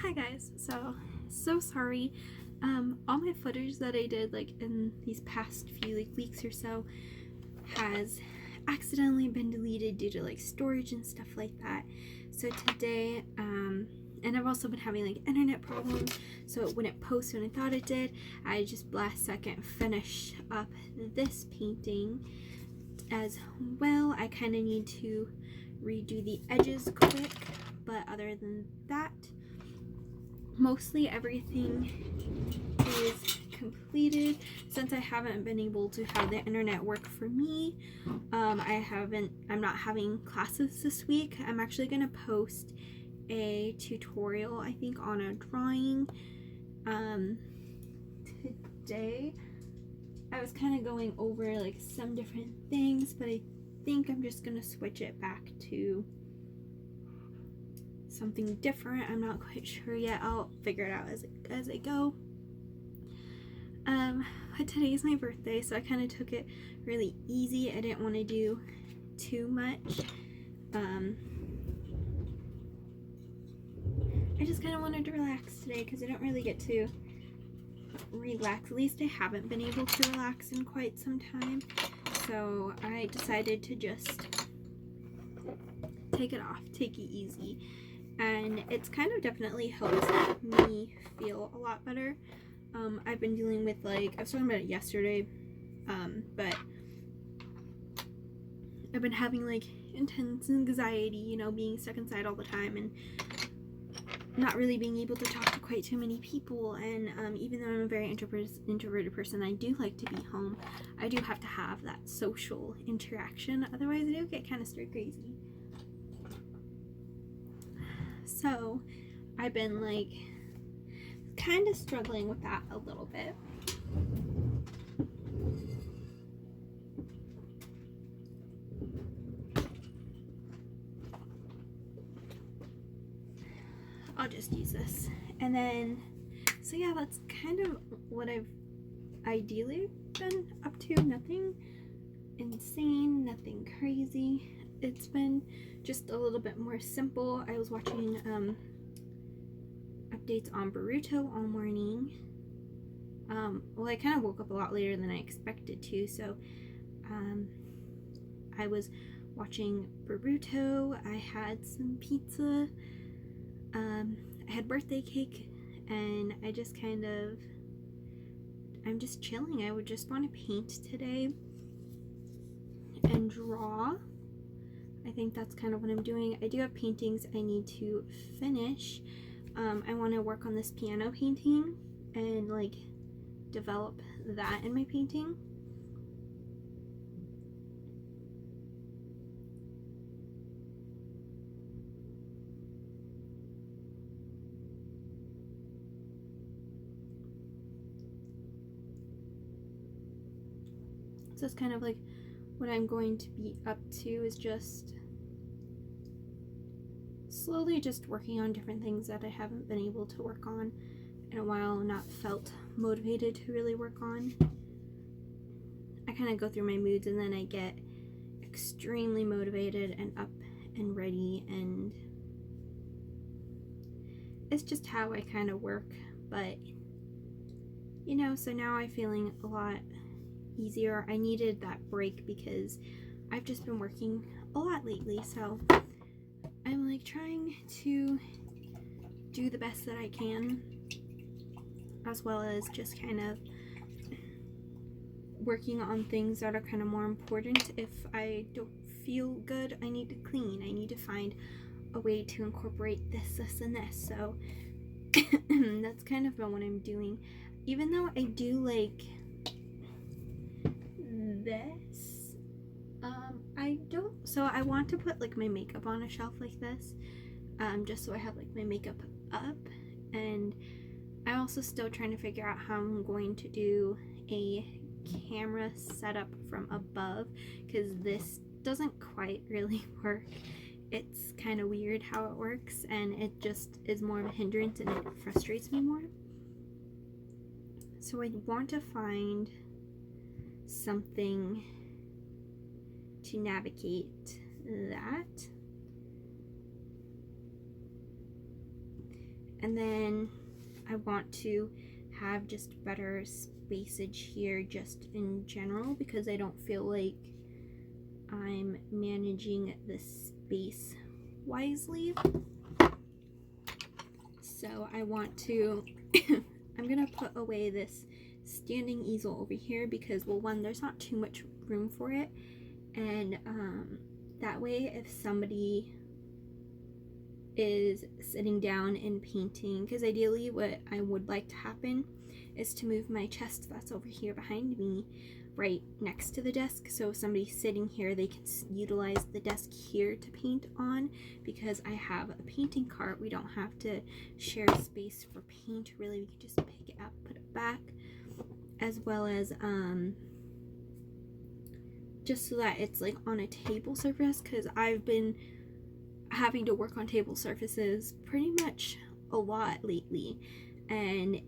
Hi guys, so sorry. All my footage that I did like in these past few weeks or so has accidentally been deleted due to like storage and stuff like that. So today, and I've also been having like internet problems, so it wouldn't post when I thought it did. I just last second finished up this painting as well. I kind of need to redo the edges quick, but other than that, mostly everything is completed. Since I haven't been able to have the internet work for me, I'm not having classes this week. I'm actually gonna post a tutorial, I think, on a drawing today. I was kind of going over like some different things, but I think I'm just gonna switch it back to something different. I'm not quite sure yet. I'll figure it out as I go. But today's my birthday, so I kind of took it really easy. I didn't want to do too much. I just kind of wanted to relax today because I don't really get to relax. At least I haven't been able to relax in quite some time. So I decided to just take it off, take it easy. And it's kind of definitely helped me feel a lot better. I've been dealing with, like, I was talking about it yesterday, but I've been having like intense anxiety, you know, being stuck inside all the time and not really being able to talk to quite too many people. And even though I'm a very introverted person, I do like to be home. I do have to have that social interaction, otherwise I do get kind of stir crazy. So I've been like kind of struggling with that a little bit. I'll just use this. And then, so yeah, that's kind of what I've ideally been up to. Nothing insane, nothing crazy. It's been just a little bit more simple. I was watching updates on Boruto all morning. Well, I kind of woke up a lot later than I expected to, so I was watching Boruto. I had some pizza. I had birthday cake, and I just I'm just chilling. I would just want to paint today and draw. I think that's kind of what I'm doing. I do have paintings I need to finish. I want to work on this piano painting and like develop that in my painting. So that's kind of like what I'm going to be up to, is just slowly just working on different things that I haven't been able to work on in a while, not felt motivated to really work on. I kind of go through my moods and then I get extremely motivated and up and ready, and it's just how I kind of work. But you know, so now I'm feeling a lot easier. I needed that break because I've just been working a lot lately, so I'm like trying to do the best that I can, as well as just kind of working on things that are kind of more important. If I don't feel good, I need to clean. I need to find a way to incorporate this, and this. So that's kind of what I'm doing. Even though I do like this, I want to put like my makeup on a shelf like this, just so I have like my makeup up. And I'm also still trying to figure out how I'm going to do a camera setup from above, because this doesn't quite really work. It's kind of weird how it works, and it just is more of a hindrance and it frustrates me more. So I want to find something to navigate that. And then I want to have just better spacage here just in general, because I don't feel like I'm managing the space wisely. So I want to I'm gonna put away this standing easel over here because, well, one, there's not too much room for it, and that way if somebody is sitting down and painting, because ideally what I would like to happen is to move my chest that's over here behind me right next to the desk, so if somebody's sitting here they can utilize the desk here to paint on. Because I have a painting cart, we don't have to share space for paint really, we can just pick it up, put it back, as well as just so that it's like on a table surface, because I've been having to work on table surfaces pretty much a lot lately, and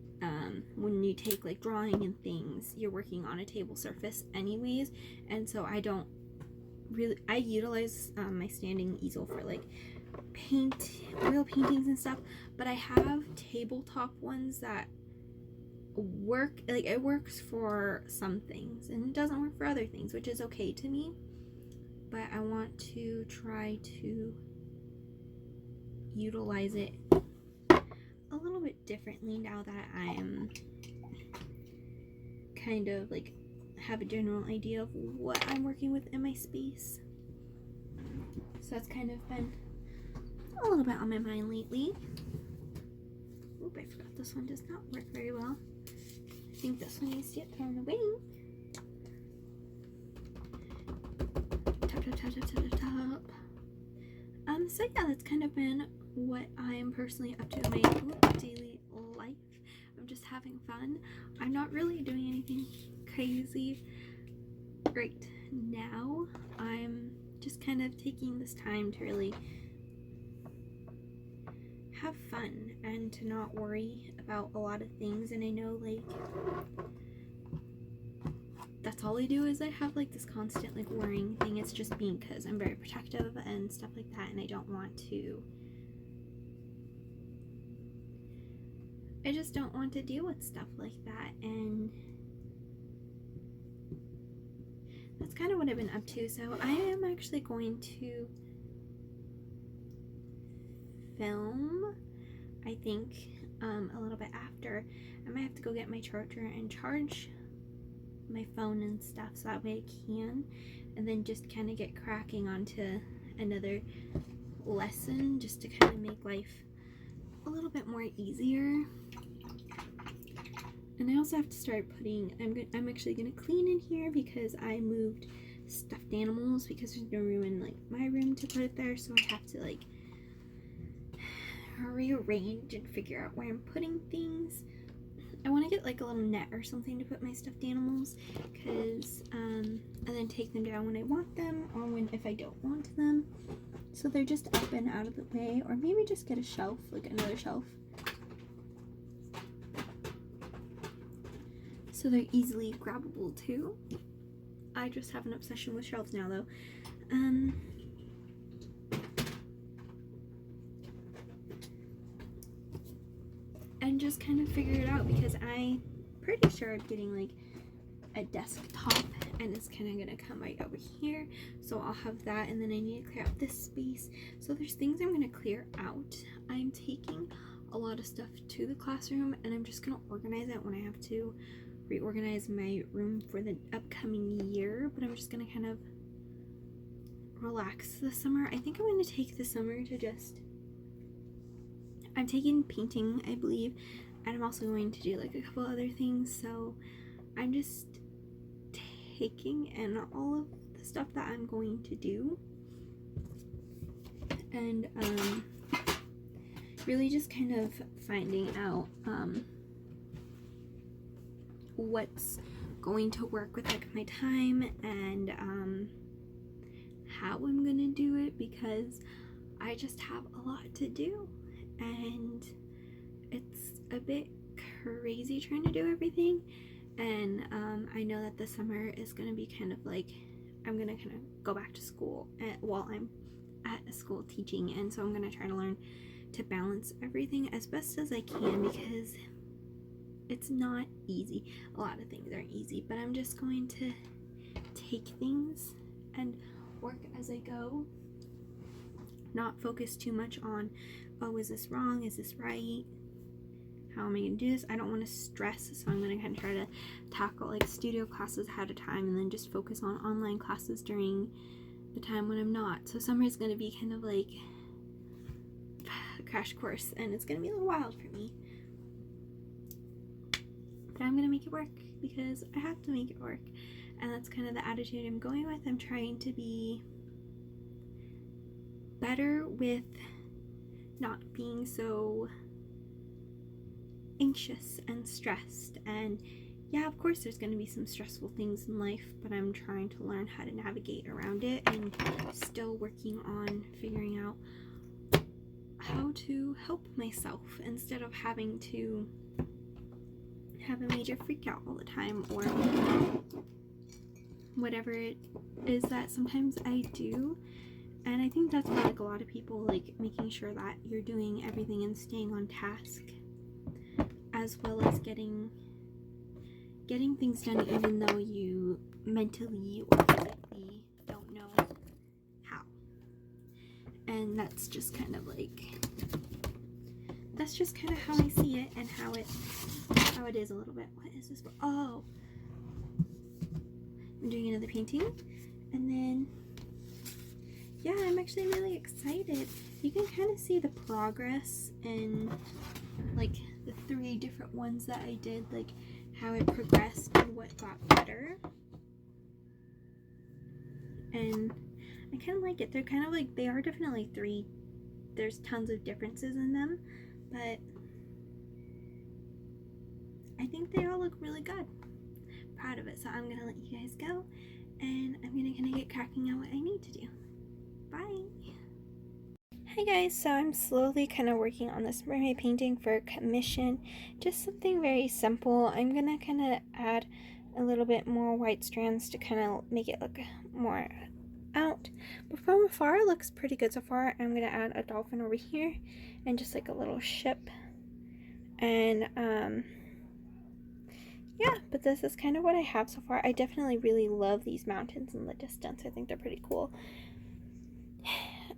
when you take like drawing and things, you're working on a table surface anyways, and so I utilize my standing easel for like oil paintings and stuff, but I have tabletop ones that work, like it works for some things and it doesn't work for other things, which is okay to me, but I want to try to utilize it a little bit differently now that I am kind of like have a general idea of what I'm working with in my space. So that's kind of been a little bit on my mind lately. Oop, I forgot this one does not work very well. I think this one needs to get thrown away. Tap, tap, tap, tap, tap, tap. So yeah, that's kind of been what I am personally up to in my daily life. I'm just having fun. I'm not really doing anything crazy right now. I'm just kind of taking this time to really have fun and to not worry about a lot of things. And I know like that's all I do, is I have like this constant like worrying thing. It's just me because I'm very protective and stuff like that, and I just don't want to deal with stuff like that. And that's kind of what I've been up to. So I am actually going to film, I think, a little bit after. I might have to go get my charger and charge my phone and stuff so that way I can, and then just kind of get cracking onto another lesson just to kind of make life a little bit more easier. And I also have to start putting, I'm actually going to clean in here because I moved stuffed animals because there's no room in like my room to put it there, so I have to like rearrange and figure out where I'm putting things. I want to get like a little net or something to put my stuffed animals, because and then take them down when I want them, or if I don't want them, so they're just up and out of the way. Or maybe just get a shelf, like another shelf, so they're easily grabbable too. I just have an obsession with shelves now though. And just kind of figure it out, because I'm pretty sure I'm getting like a desktop, and it's kind of gonna come right over here, so I'll have that. And then I need to clear out this space, so there's things I'm gonna clear out. I'm taking a lot of stuff to the classroom, and I'm just gonna organize it when I have to reorganize my room for the upcoming year. But I'm just gonna kind of relax this summer. I think I'm gonna take the summer to just, I'm taking painting, I believe, and I'm also going to do like a couple other things, so I'm just taking in all of the stuff that I'm going to do, and really just kind of finding out what's going to work with like my time, and how I'm gonna do it, because I just have a lot to do. And it's a bit crazy trying to do everything, and I know that the summer is going to be kind of like, I'm going to kind of go back to school while I'm at a school teaching, and so I'm going to try to learn to balance everything as best as I can, because it's not easy. A lot of things aren't easy, but I'm just going to take things and work as I go, not focus too much on, oh, is this wrong, is this right, how am I going to do this? I don't want to stress, so I'm going to kind of try to tackle like studio classes ahead of time, and then just focus on online classes during the time when I'm not. So summer is going to be kind of like a crash course, and it's going to be a little wild for me, but I'm going to make it work, because I have to make it work. And that's kind of the attitude I'm going with. I'm trying to be better with not being so anxious and stressed. And yeah, of course there's going to be some stressful things in life, but I'm trying to learn how to navigate around it, and still working on figuring out how to help myself instead of having to have a major freak out all the time, or whatever it is that sometimes I do. And I think that's why like a lot of people like making sure that you're doing everything and staying on task, as well as getting things done even though you mentally or physically don't know how. And that's just kind of how I see it, and how it is a little bit. What is this? Oh, I'm doing another painting, and then yeah, I'm actually really excited. You can kind of see the progress in like the 3 different ones that I did, like how it progressed and what got better. And I kind of like it. They're kind of like, they are definitely 3. There's tons of differences in them, but I think they all look really good. Proud of it. So I'm gonna let you guys go, and I'm gonna get cracking on what I need to do. Bye. Hi guys, so I'm slowly kind of working on this mermaid painting for commission. Just something very simple. I'm gonna kind of add a little bit more white strands to kind of make it look more out. But from afar it looks pretty good so far. I'm gonna add a dolphin over here and just like a little ship. And yeah, but this is kind of what I have so far. I definitely really love these mountains in the distance. I think they're pretty cool.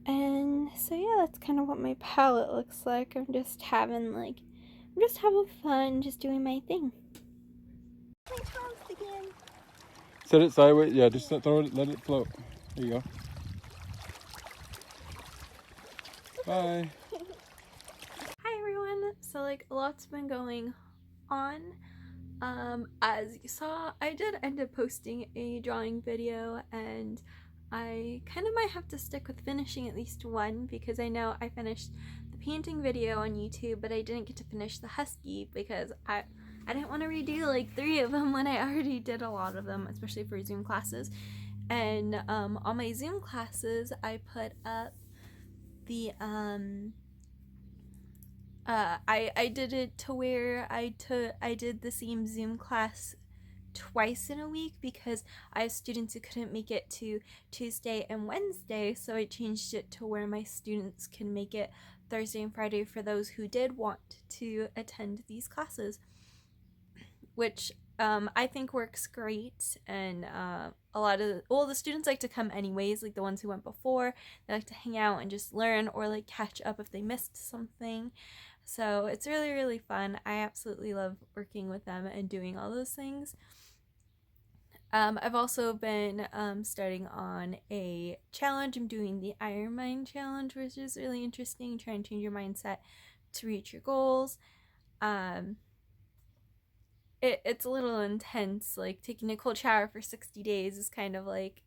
And so yeah, that's kind of what my palette looks like. I'm just having fun, just doing my thing. My toast again. Set it sideways. Yeah, just throw it, let it float. There you go. Bye. Hi everyone. So like a lot's been going on. As you saw, I did end up posting a drawing video, and I kind of might have to stick with finishing at least one, because I know I finished the painting video on YouTube, but I didn't get to finish the husky because I didn't want to redo like 3 of them when I already did a lot of them, especially for Zoom classes. And on my Zoom classes, I put up the I did it to where I did the same Zoom class twice in a week, because I have students who couldn't make it to Tuesday and Wednesday, so I changed it to where my students can make it Thursday and Friday for those who did want to attend these classes, which I think works great. And the students like to come anyways, like the ones who went before. They like to hang out and just learn, or like catch up if they missed something. So it's really, really fun. I absolutely love working with them and doing all those things. I've also been starting on a challenge. I'm doing the Iron Mind challenge, which is really interesting, trying to change your mindset to reach your goals. It's a little intense, like taking a cold shower for 60 days is kind of like,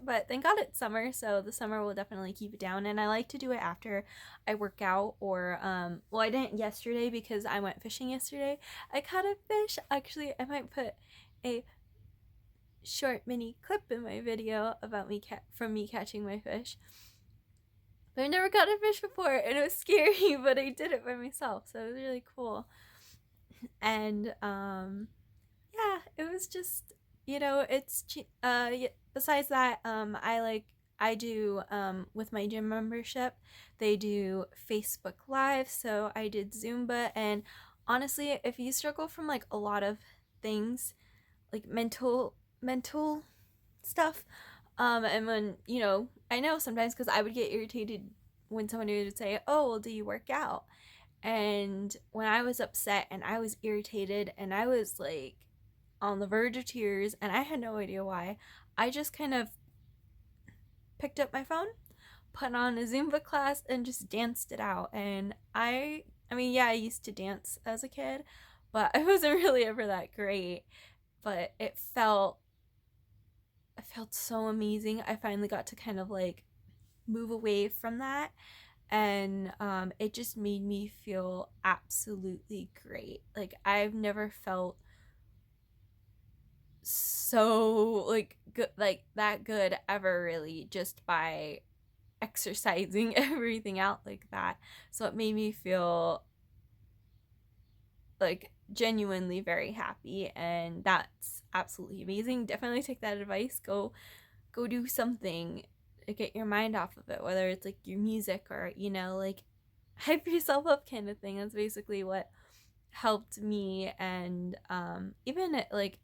but thank God it's summer, so the summer will definitely keep it down. And I like to do it after I work out, or well, I didn't yesterday because I went fishing yesterday. I caught a fish. Actually, I might put a short mini clip in my video about me catching my fish. But I never caught a fish before, and it was scary, but I did it by myself, so it was really cool. And yeah, it was just, it's besides that, I like I do, with my gym membership, they do Facebook Live. So I did Zumba. And honestly, if you struggle from like a lot of things, like mental stuff, and when, I know sometimes because I would get irritated when someone would say, oh, well, do you work out? And when I was upset and I was irritated and I was like on the verge of tears and I had no idea why, I just kind of picked up my phone, put on a Zumba class, and just danced it out. And I mean, yeah, I used to dance as a kid, but I wasn't really ever that great. But it felt so amazing. I finally got to kind of like move away from that, and it just made me feel absolutely great. Like I've never felt so like good, like that good ever, really, just by exercising everything out like that. So it made me feel like genuinely very happy, and that's absolutely amazing. Definitely take that advice. Go do something to get your mind off of it, whether it's like your music or, like hype yourself up kind of thing. That's basically what helped me. And even like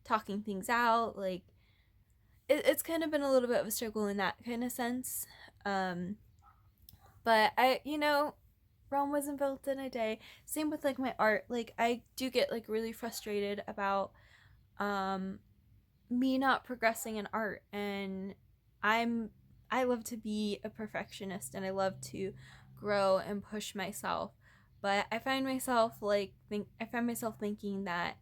talking things out, like it's kind of been a little bit of a struggle in that kind of sense. um but Rome wasn't built in a day. Same with like my art. Like I do get like really frustrated about um me not progressing in art, and I'm I love to be a perfectionist and I love to grow and push myself. But I find myself thinking that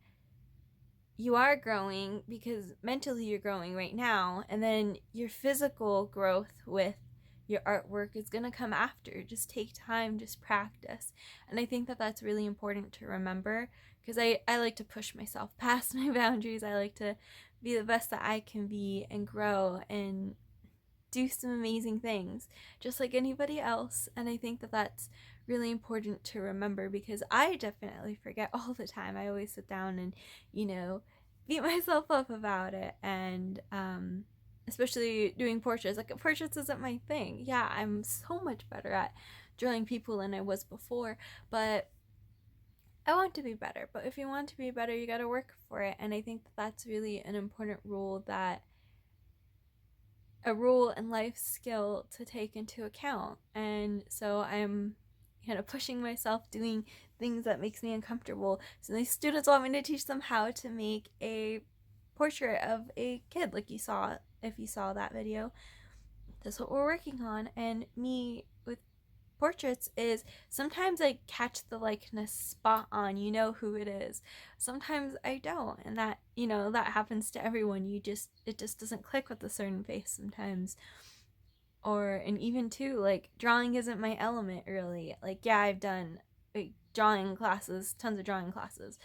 you are growing because mentally you're growing right now, and then your physical growth with your artwork is going to come after. Just take time, just practice. And I think that that's really important to remember, because I like to push myself past my boundaries. I like to be the best that I can be and grow and do some amazing things just like anybody else. And I think that that's really important to remember, because I definitely forget all the time. I always sit down and, beat myself up about it. And especially doing portraits. Like portraits isn't my thing. Yeah, I'm so much better at drawing people than I was before, but I want to be better. But if you want to be better, you got to work for it. And I think that that's really an important rule, that a rule and life skill to take into account. And so I'm kind of pushing myself, doing things that makes me uncomfortable. So these students want me to teach them how to make a portrait of a kid, like you saw if you saw that video. That's what we're working on. And me with portraits is sometimes I catch the likeness spot on, who it is. Sometimes I don't, and that happens to everyone. It just doesn't click with a certain face sometimes. And even too, like drawing isn't my element really. Like yeah, I've done like drawing classes, tons of drawing classes,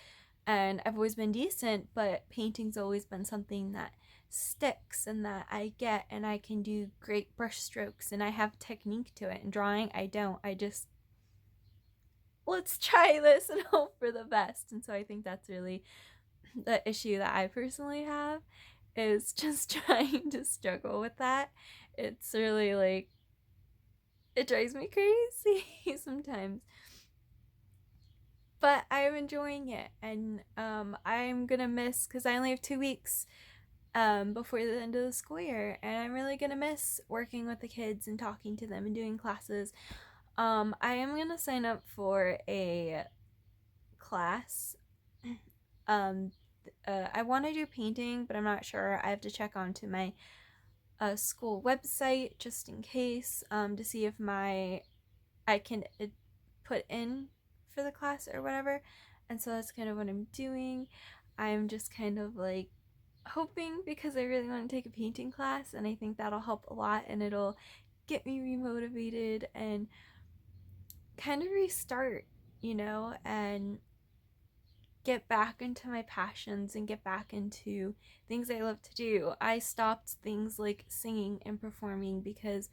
and I've always been decent, but painting's always been something that sticks and that I get, and I can do great brush strokes and I have technique to it. And drawing, I don't. I just, let's try this and hope for the best. And so I think that's really the issue that I personally have, is just trying to struggle with that. It's really like, it drives me crazy sometimes. But I'm enjoying it, and I'm gonna miss, because I only have 2 weeks before the end of the school year, and I'm really gonna miss working with the kids and talking to them and doing classes. I am gonna sign up for a class. Um, I want to do painting, but I'm not sure. I have to check onto my school website just in case, to see if I can put in for the class or whatever. And so that's kind of what I'm doing. I'm just kind of like hoping, because I really want to take a painting class, and I think that'll help a lot, and it'll get me remotivated and kind of restart, and get back into my passions and get back into things I love to do. I stopped things like singing and performing because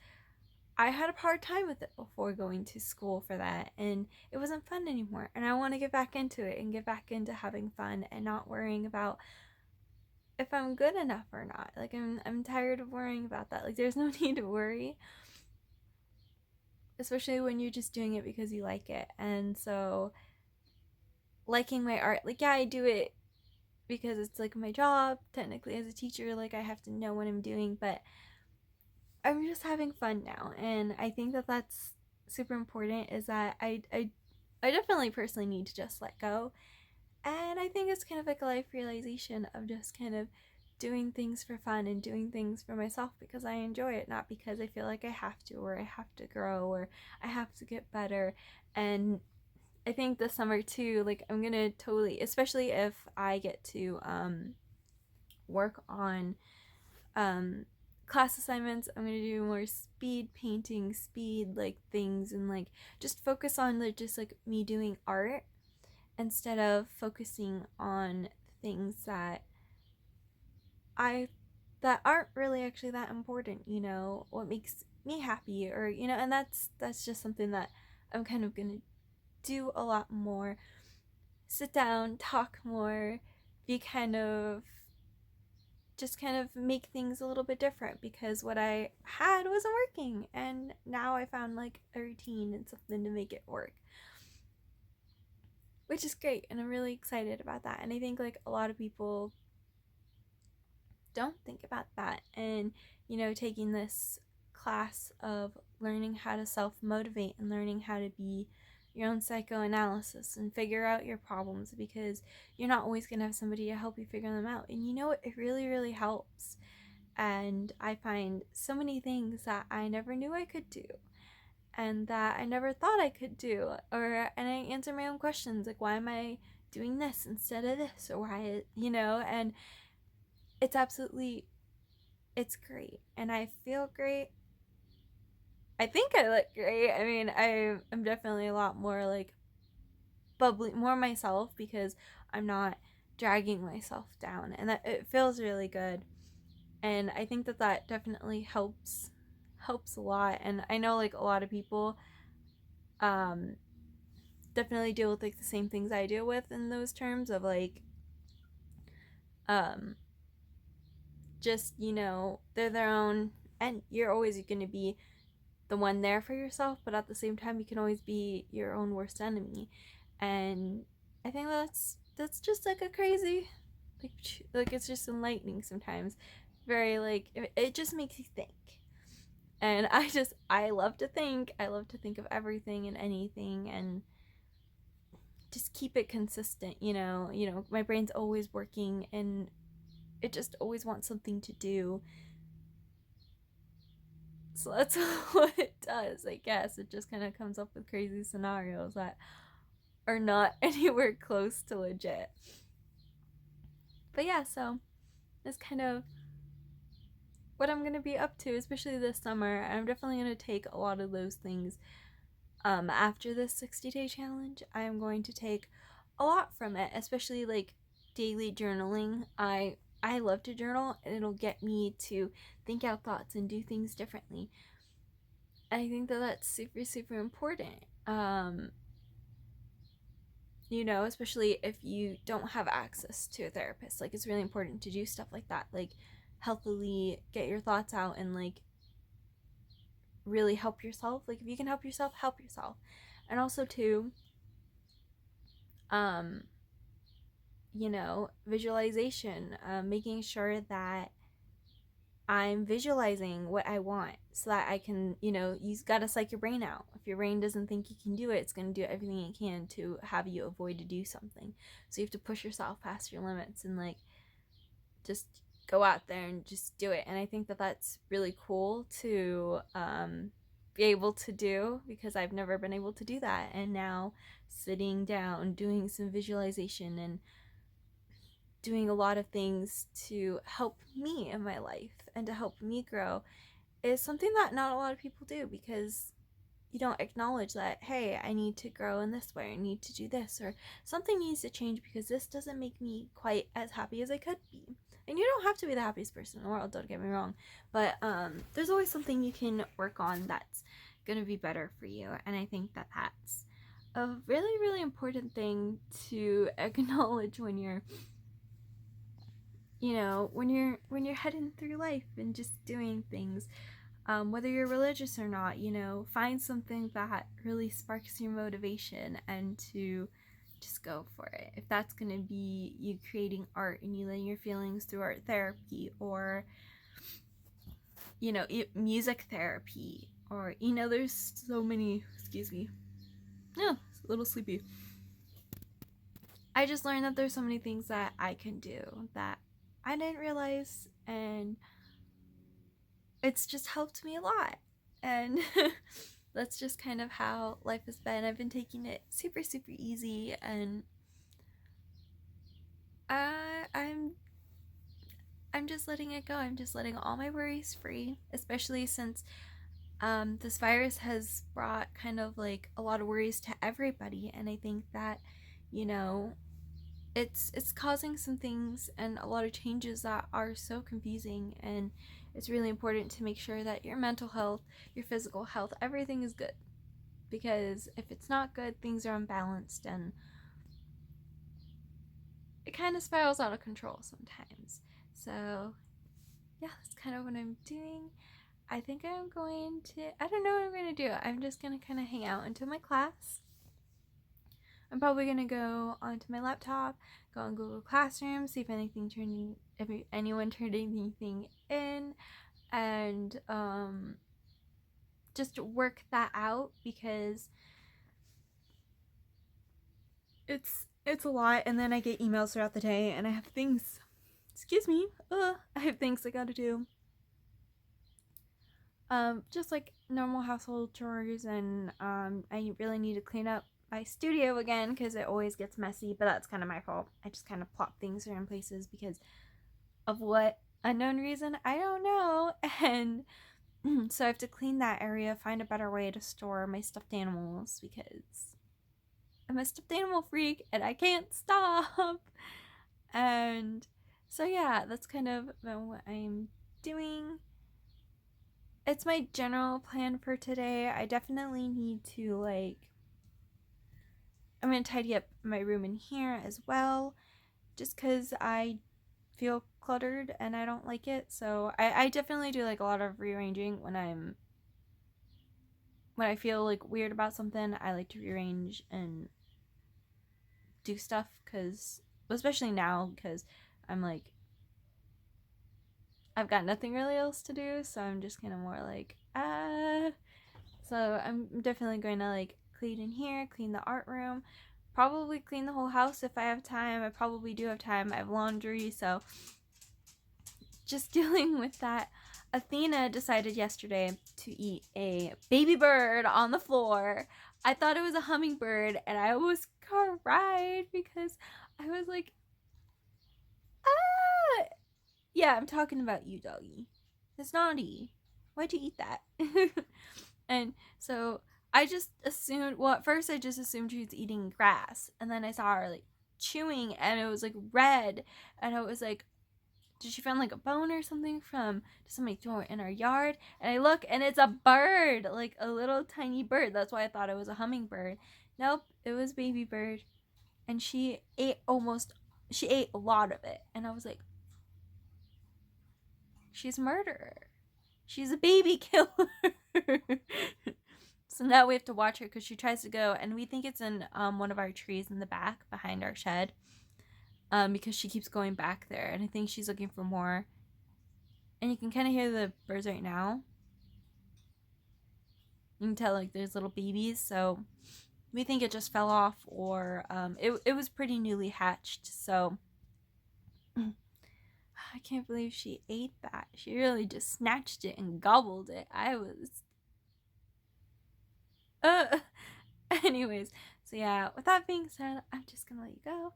I had a hard time with it before going to school for that, and it wasn't fun anymore. And I want to get back into it and get back into having fun and not worrying about if I'm good enough or not. Like I'm tired of worrying about that. Like there's no need to worry, especially when you're just doing it because you like it. And so liking my art, like yeah, I do it because it's like my job technically as a teacher, like I have to know what I'm doing, but I'm just having fun now. And I think that that's super important, is that I definitely personally need to just let go. And I think it's kind of like a life realization of just kind of doing things for fun and doing things for myself because I enjoy it, not because I feel like I have to, or I have to grow, or I have to get better. And I think this summer too, like I'm gonna totally, especially if I get to work on um, class assignments, I'm gonna do more speed painting, speed like things, and like just focus on like just like me doing art instead of focusing on things I that aren't really actually that important, you know, what makes me happy, or you know, and that's just something that I'm kind of gonna do a lot more. Sit down, talk more, be kind of just kind of make things a little bit different because what I had wasn't working, and now I found like a routine and something to make it work, which is great, and I'm really excited about that. And I think like a lot of people don't think about that, and you know, taking this class of learning how to self-motivate and learning how to be your own psychoanalysis and figure out your problems, because you're not always going to have somebody to help you figure them out. And you know, it really really helps. And I find so many things that I never knew I could do and that I never thought I could do, or and I answer my own questions like, why am I doing this instead of this, or why, you know. And it's absolutely, it's great, and I feel great. I think I look great. I mean, I'm definitely a lot more like bubbly, more myself, because I'm not dragging myself down, and that it feels really good. And I think that that definitely helps a lot. And I know like a lot of people um definitely deal with like the same things I deal with in those terms of like um just, you know, they're their own, and you're always going to be the one there for yourself, but at the same time you can always be your own worst enemy. And I think that's just like a crazy, like it's just enlightening sometimes. Very like it just makes you think. And I love to think. I love to think of everything and anything, and just keep it consistent, you know. You know, my brain's always working, and it just always wants something to do. So that's what it does, I guess. It just kind of comes up with crazy scenarios that are not anywhere close to legit. But yeah, so that's kind of what I'm gonna be up to, especially this summer. I'm definitely gonna take a lot of those things after this 60-day challenge. I'm going to take a lot from it, especially like daily journaling. I love to journal, and it'll get me to think out thoughts and do things differently. I think that that's super super important. You know, especially if you don't have access to a therapist, like it's really important to do stuff like that, like healthily get your thoughts out and like really help yourself. Like if you can help yourself, help yourself. And also too, um you know, visualization, making sure that I'm visualizing what I want so that I can, you know, you gotta psych your brain out. If your brain doesn't think you can do it, it's gonna do everything it can to have you avoid to do something. So you have to push yourself past your limits and like just go out there and just do it. And I think that that's really cool to be able to do, because I've never been able to do that. And now sitting down, doing some visualization, and doing a lot of things to help me in my life and to help me grow is something that not a lot of people do, because you don't acknowledge that, hey, I need to grow in this way, I need to do this, or something needs to change because this doesn't make me quite as happy as I could be. And you don't have to be the happiest person in the world, don't get me wrong, but there's always something you can work on that's gonna be better for you. And I think that that's a really really important thing to acknowledge when you're you know, when you're heading through life and just doing things, whether you're religious or not, you know, find something that really sparks your motivation and to just go for it. If that's going to be you creating art and you letting your feelings through art therapy, or, you know, music therapy, or, you know, there's so many, excuse me, no, a little sleepy. I just learned that there's so many things that I can do that I didn't realize, and it's just helped me a lot. And that's just kind of how life has been. I've been taking it super, super easy, and I'm just letting it go. I'm just letting all my worries free, especially since this virus has brought kind of like a lot of worries to everybody, and I think that, you know, it's causing some things and a lot of changes that are so confusing, and it's really important to make sure that your mental health, your physical health, everything is good, because if it's not good, things are unbalanced and it kind of spirals out of control sometimes. So yeah, that's kind of what I'm doing. I think I'm going to, I don't know what I'm going to do. I'm just going to kind of hang out until my class. I'm probably going to go onto my laptop, go on Google Classroom, see if anyone turned anything in, and just work that out, because it's a lot, and then I get emails throughout the day, and I have things, excuse me, I have things I gotta do. Just like normal household chores, and I really need to clean up my studio again because it always gets messy, but that's kind of my fault. I just kind of plop things around places because of what unknown reason, I don't know. And so I have to clean that area, find a better way to store my stuffed animals, because I'm a stuffed animal freak and I can't stop. And so yeah, that's kind of what I'm doing. It's my general plan for today. I definitely need to, like, I'm gonna tidy up my room in here as well, just because I feel cluttered and I don't like it. So I definitely do like a lot of rearranging when I feel like weird about something. I like to rearrange and do stuff, because especially now, because I'm like, I've got nothing really else to do, so I'm just kind of more like, so I'm definitely going to like clean in here, clean the art room, probably clean the whole house if I have time. I probably do have time. I have laundry, so just dealing with that. Athena decided yesterday to eat a baby bird on the floor. I thought it was a hummingbird, and I almost cried because I was like, ah! Yeah, I'm talking about you, doggy. It's naughty. Why'd you eat that? And so I just assumed, well, at first I just assumed she was eating grass, and then I saw her like chewing, and it was like red, and I was like, did she find like a bone or something from, did somebody throw it in our yard? And I look, and it's a bird, like a little tiny bird. That's why I thought it was a hummingbird. Nope, it was baby bird. And she ate a lot of it. And I was like, she's a murderer. She's a baby killer. So now we have to watch her because she tries to go, and we think it's in one of our trees in the back behind our shed, because she keeps going back there, and I think she's looking for more. And you can kind of hear the birds right now. You can tell like there's little babies, so we think it just fell off, or it was pretty newly hatched. So I can't believe she ate that. She really just snatched it and gobbled it. I was anyways, so yeah, with that being said, I'm just gonna let you go.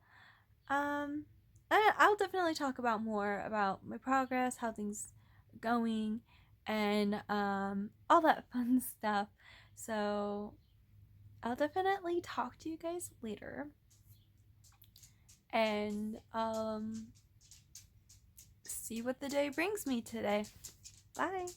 I'll definitely talk about more about my progress, how things are going, and all that fun stuff. So I'll definitely talk to you guys later, and see what the day brings me today. Bye.